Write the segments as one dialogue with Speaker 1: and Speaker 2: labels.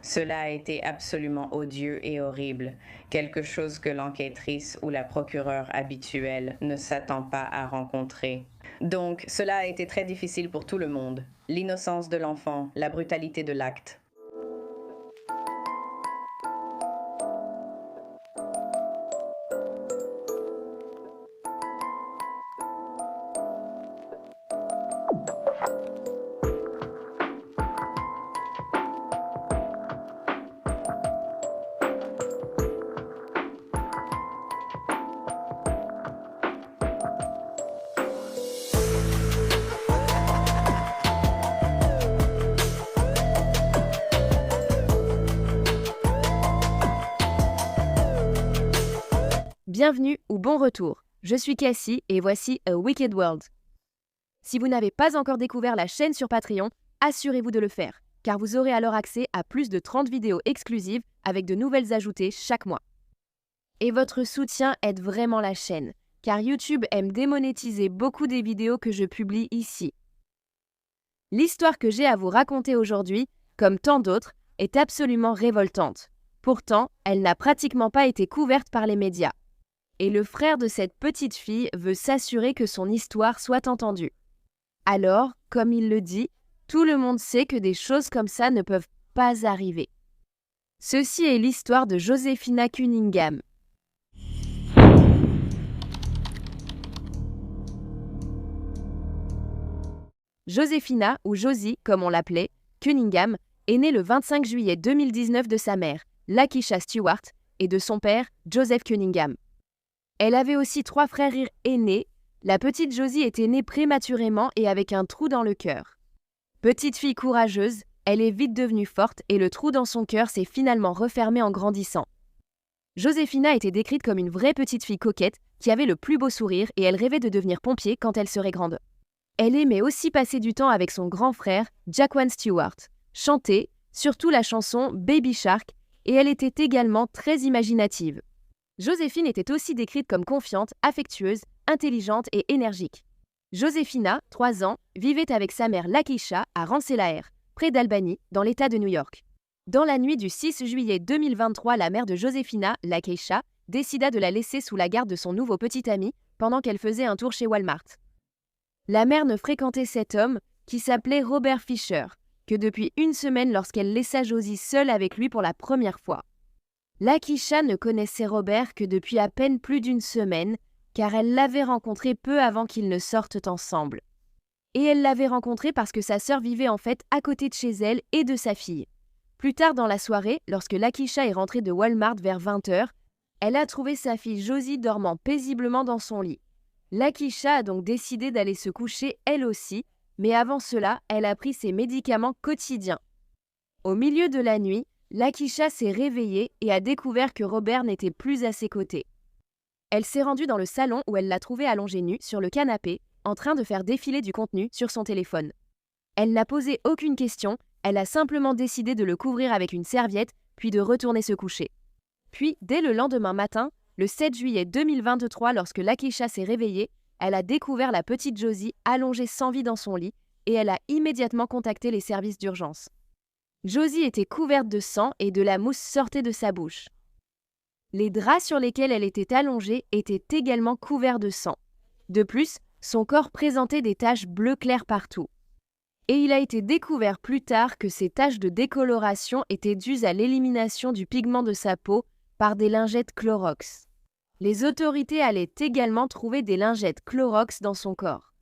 Speaker 1: Cela a été absolument odieux et horrible, quelque chose que l'enquêtrice ou la procureure habituelle ne s'attend pas à rencontrer. Donc, cela a été très difficile pour tout le monde. L'innocence de l'enfant, la brutalité de l'acte.
Speaker 2: Bienvenue ou bon retour. Je suis Cassie et voici A Wicked World. Si vous n'avez pas encore découvert la chaîne sur Patreon, assurez-vous de le faire, car vous aurez alors accès à plus de 30 vidéos exclusives avec de nouvelles ajoutées chaque mois. Et votre soutien aide vraiment la chaîne, car YouTube aime démonétiser beaucoup des vidéos que je publie ici. L'histoire que j'ai à vous raconter aujourd'hui, comme tant d'autres, est absolument révoltante. Pourtant, elle n'a pratiquement pas été couverte par les médias. Et le frère de cette petite fille veut s'assurer que son histoire soit entendue. Alors, comme il le dit, tout le monde sait que des choses comme ça ne peuvent pas arriver. Ceci est l'histoire de Josephina Cunningham. Josephina, ou Josie comme on l'appelait, Cunningham, est née le 25 juillet 2019 de sa mère, Lakeisha Stewart, et de son père, Joseph Cunningham. Elle avait aussi 3 frères aînés. La petite Josie était née prématurément et avec un trou dans le cœur. Petite fille courageuse, elle est vite devenue forte et le trou dans son cœur s'est finalement refermé en grandissant. Josephina était décrite comme une vraie petite fille coquette qui avait le plus beau sourire et elle rêvait de devenir pompier quand elle serait grande. Elle aimait aussi passer du temps avec son grand frère, Jaquan Stewart, chanter, surtout la chanson Baby Shark, et elle était également très imaginative. Joséphine était aussi décrite comme confiante, affectueuse, intelligente et énergique. Josephina, 3 ans, vivait avec sa mère Lakeisha à Rensselaer, près d'Albany, dans l'État de New York. Dans la nuit du 6 juillet 2023, la mère de Josephina, Lakeisha, décida de la laisser sous la garde de son nouveau petit ami pendant qu'elle faisait un tour chez Walmart. La mère ne fréquentait cet homme, qui s'appelait Robert Fisher, que depuis une semaine lorsqu'elle laissa Josie seule avec lui pour la première fois. Lakeisha ne connaissait Robert que depuis à peine plus d'une semaine, car elle l'avait rencontré peu avant qu'ils ne sortent ensemble. Et elle l'avait rencontré parce que sa sœur vivait en fait à côté de chez elle et de sa fille. Plus tard dans la soirée, lorsque Lakeisha est rentrée de Walmart vers 20h, elle a trouvé sa fille Josie dormant paisiblement dans son lit. Lakeisha a donc décidé d'aller se coucher elle aussi, mais avant cela, elle a pris ses médicaments quotidiens. Au milieu de la nuit, Lakeisha s'est réveillée et a découvert que Robert n'était plus à ses côtés. Elle s'est rendue dans le salon où elle l'a trouvé allongé nu sur le canapé, en train de faire défiler du contenu sur son téléphone. Elle n'a posé aucune question, elle a simplement décidé de le couvrir avec une serviette, puis de retourner se coucher. Puis, dès le lendemain matin, le 7 juillet 2023, lorsque Lakeisha s'est réveillée, elle a découvert la petite Josie allongée sans vie dans son lit et elle a immédiatement contacté les services d'urgence. Josie était couverte de sang et de la mousse sortait de sa bouche. Les draps sur lesquels elle était allongée étaient également couverts de sang. De plus, son corps présentait des taches bleu clair partout. Et il a été découvert plus tard que ces taches de décoloration étaient dues à l'élimination du pigment de sa peau par des lingettes Clorox. Les autorités allaient également trouver des lingettes Clorox dans son corps.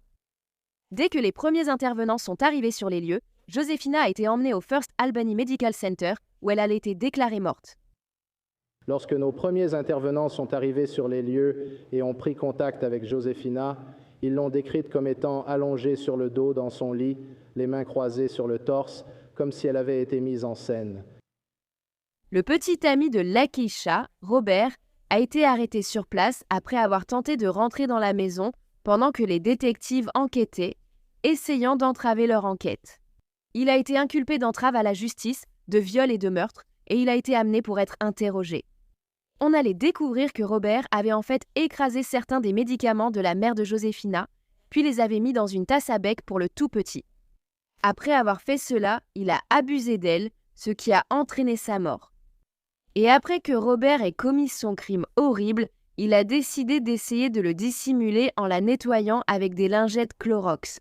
Speaker 2: Dès que les premiers intervenants sont arrivés sur les lieux, Josephina a été emmenée au First Albany Medical Center où elle a été déclarée morte.
Speaker 3: Lorsque nos premiers intervenants sont arrivés sur les lieux et ont pris contact avec Josephina, ils l'ont décrite comme étant allongée sur le dos dans son lit, les mains croisées sur le torse, comme si elle avait été mise en scène.
Speaker 2: Le petit ami de Lakeisha, Robert, a été arrêté sur place après avoir tenté de rentrer dans la maison pendant que les détectives enquêtaient, essayant d'entraver leur enquête. Il a été inculpé d'entrave à la justice, de viol et de meurtre, et il a été amené pour être interrogé. On allait découvrir que Robert avait en fait écrasé certains des médicaments de la mère de Josephina, puis les avait mis dans une tasse à bec pour le tout petit. Après avoir fait cela, il a abusé d'elle, ce qui a entraîné sa mort. Et après que Robert ait commis son crime horrible, il a décidé d'essayer de le dissimuler en la nettoyant avec des lingettes Clorox.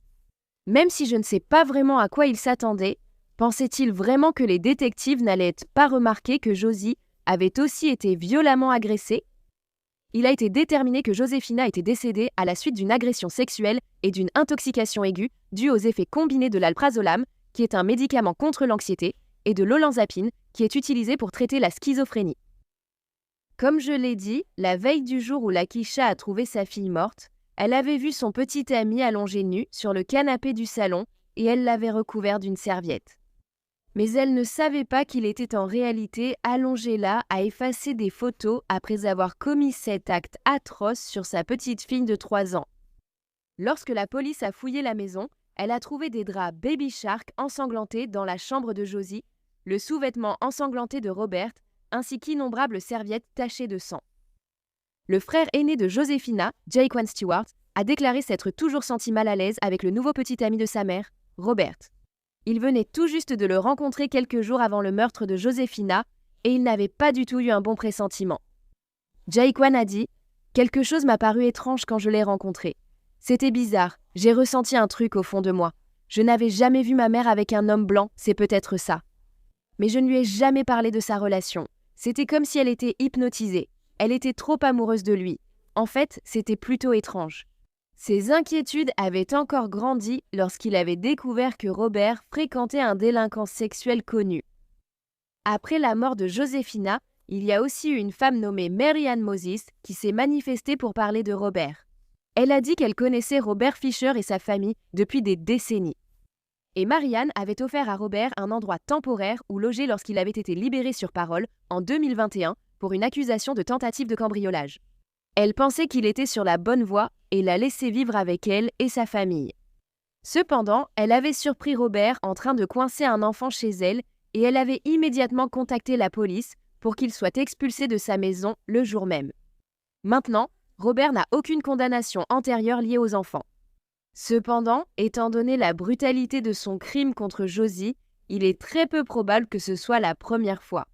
Speaker 2: Même si je ne sais pas vraiment à quoi il s'attendait, pensait-il vraiment que les détectives n'allaient pas remarquer que Josie avait aussi été violemment agressée? Il a été déterminé que Josefina était décédée à la suite d'une agression sexuelle et d'une intoxication aiguë due aux effets combinés de l'alprazolam, qui est un médicament contre l'anxiété, et de l'olanzapine, qui est utilisé pour traiter la schizophrénie. Comme je l'ai dit, la veille du jour où Lakeisha a trouvé sa fille morte, elle avait vu son petit ami allongé nu sur le canapé du salon et elle l'avait recouvert d'une serviette. Mais elle ne savait pas qu'il était en réalité allongé là à effacer des photos après avoir commis cet acte atroce sur sa petite fille de 3 ans. Lorsque la police a fouillé la maison, elle a trouvé des draps Baby Shark ensanglantés dans la chambre de Josie, le sous-vêtement ensanglanté de Robert, ainsi qu'innombrables serviettes tachées de sang. Le frère aîné de Josefina, Jaquan Stewart, a déclaré s'être toujours senti mal à l'aise avec le nouveau petit ami de sa mère, Robert. Il venait tout juste de le rencontrer quelques jours avant le meurtre de Josefina et il n'avait pas du tout eu un bon pressentiment. Jaquan a dit « Quelque chose m'a paru étrange quand je l'ai rencontré. C'était bizarre, j'ai ressenti un truc au fond de moi. Je n'avais jamais vu ma mère avec un homme blanc, c'est peut-être ça. Mais je ne lui ai jamais parlé de sa relation. C'était comme si elle était hypnotisée. Elle était trop amoureuse de lui. En fait, c'était plutôt étrange. » Ses inquiétudes avaient encore grandi lorsqu'il avait découvert que Robert fréquentait un délinquant sexuel connu. Après la mort de Josefina, il y a aussi eu une femme nommée Mary Ann Moses qui s'est manifestée pour parler de Robert. Elle a dit qu'elle connaissait Robert Fisher et sa famille depuis des décennies. Et Marianne avait offert à Robert un endroit temporaire où loger lorsqu'il avait été libéré sur parole en 2021 pour une accusation de tentative de cambriolage. Elle pensait qu'il était sur la bonne voie et l'a laissé vivre avec elle et sa famille. Cependant, elle avait surpris Robert en train de coincer un enfant chez elle et elle avait immédiatement contacté la police pour qu'il soit expulsé de sa maison le jour même. Maintenant, Robert n'a aucune condamnation antérieure liée aux enfants. Cependant, étant donné la brutalité de son crime contre Josie, il est très peu probable que ce soit la première fois.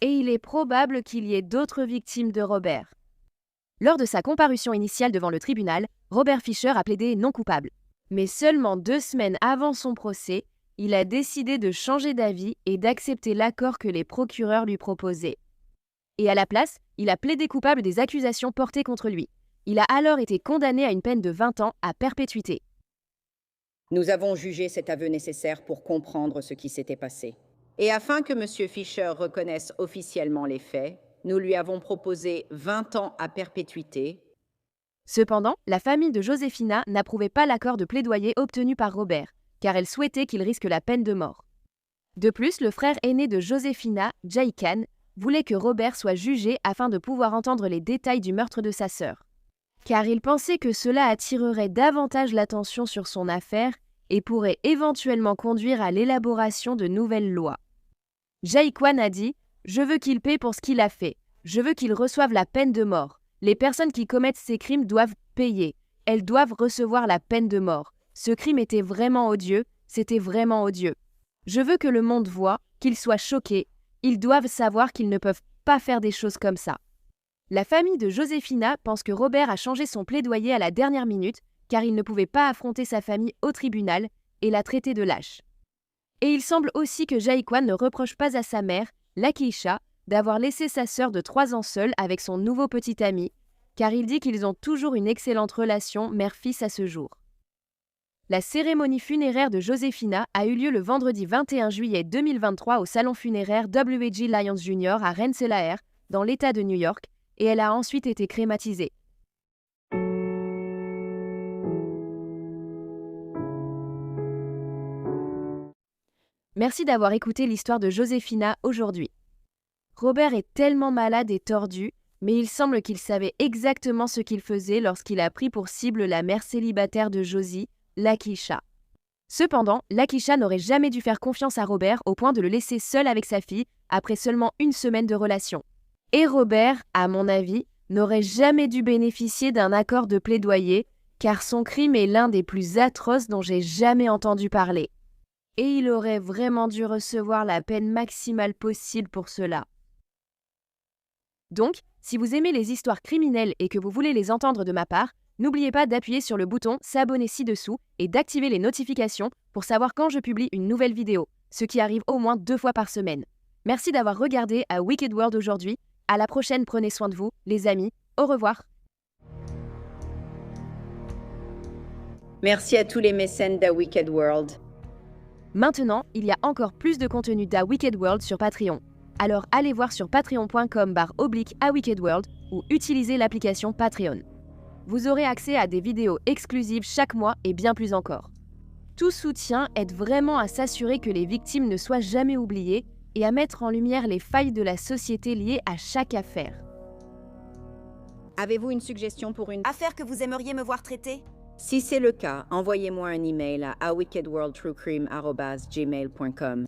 Speaker 2: Et il est probable qu'il y ait d'autres victimes de Robert. Lors de sa comparution initiale devant le tribunal, Robert Fisher a plaidé non coupable. Mais seulement 2 semaines avant son procès, il a décidé de changer d'avis et d'accepter l'accord que les procureurs lui proposaient. Et à la place, il a plaidé coupable des accusations portées contre lui. Il a alors été condamné à une peine de 20 ans à perpétuité.
Speaker 4: Nous avons jugé cet aveu nécessaire pour comprendre ce qui s'était passé. Et afin que M. Fisher reconnaisse officiellement les faits, nous lui avons proposé 20 ans à perpétuité.
Speaker 2: Cependant, la famille de Josefina n'approuvait pas l'accord de plaidoyer obtenu par Robert, car elle souhaitait qu'il risque la peine de mort. De plus, le frère aîné de Josefina, Jaquan, voulait que Robert soit jugé afin de pouvoir entendre les détails du meurtre de sa sœur. Car il pensait que cela attirerait davantage l'attention sur son affaire et pourrait éventuellement conduire à l'élaboration de nouvelles lois. Jaquan a dit « Je veux qu'il paie pour ce qu'il a fait. Je veux qu'il reçoive la peine de mort. Les personnes qui commettent ces crimes doivent payer. Elles doivent recevoir la peine de mort. Ce crime était vraiment odieux, c'était vraiment odieux. Je veux que le monde voie, qu'ils soient choqués. Ils doivent savoir qu'ils ne peuvent pas faire des choses comme ça. » La famille de Josefina pense que Robert a changé son plaidoyer à la dernière minute car il ne pouvait pas affronter sa famille au tribunal et l'a traité de lâche. Et il semble aussi que Jaquan ne reproche pas à sa mère, Lakeisha, d'avoir laissé sa sœur de 3 ans seule avec son nouveau petit ami, car il dit qu'ils ont toujours une excellente relation mère-fils à ce jour. La cérémonie funéraire de Josefina a eu lieu le vendredi 21 juillet 2023 au salon funéraire W.G. Lyons Jr. à Rensselaer, dans l'État de New York, et elle a ensuite été crématisée. Merci d'avoir écouté l'histoire de Josefina aujourd'hui. Robert est tellement malade et tordu, mais il semble qu'il savait exactement ce qu'il faisait lorsqu'il a pris pour cible la mère célibataire de Josie, Lakeisha. Cependant, Lakeisha n'aurait jamais dû faire confiance à Robert au point de le laisser seul avec sa fille après seulement 1 semaine de relation. Et Robert, à mon avis, n'aurait jamais dû bénéficier d'un accord de plaidoyer, car son crime est l'un des plus atroces dont j'ai jamais entendu parler. Et il aurait vraiment dû recevoir la peine maximale possible pour cela. Donc, si vous aimez les histoires criminelles et que vous voulez les entendre de ma part, n'oubliez pas d'appuyer sur le bouton s'abonner ci-dessous et d'activer les notifications pour savoir quand je publie une nouvelle vidéo, ce qui arrive au moins 2 fois par semaine. Merci d'avoir regardé à Wicked World aujourd'hui. À la prochaine, prenez soin de vous, les amis. Au revoir.
Speaker 4: Merci à tous les mécènes d'A Wicked World.
Speaker 2: Maintenant, il y a encore plus de contenu d'A Wicked World sur Patreon. Alors allez voir sur patreon.com/awickedworld ou utilisez l'application Patreon. Vous aurez accès à des vidéos exclusives chaque mois et bien plus encore. Tout soutien aide vraiment à s'assurer que les victimes ne soient jamais oubliées et à mettre en lumière les failles de la société liées à chaque affaire.
Speaker 4: Avez-vous une suggestion pour une
Speaker 5: Affaire que vous aimeriez me voir traiter?
Speaker 4: Si c'est le cas, envoyez-moi un email à awickedworldtruecrime@gmail.com.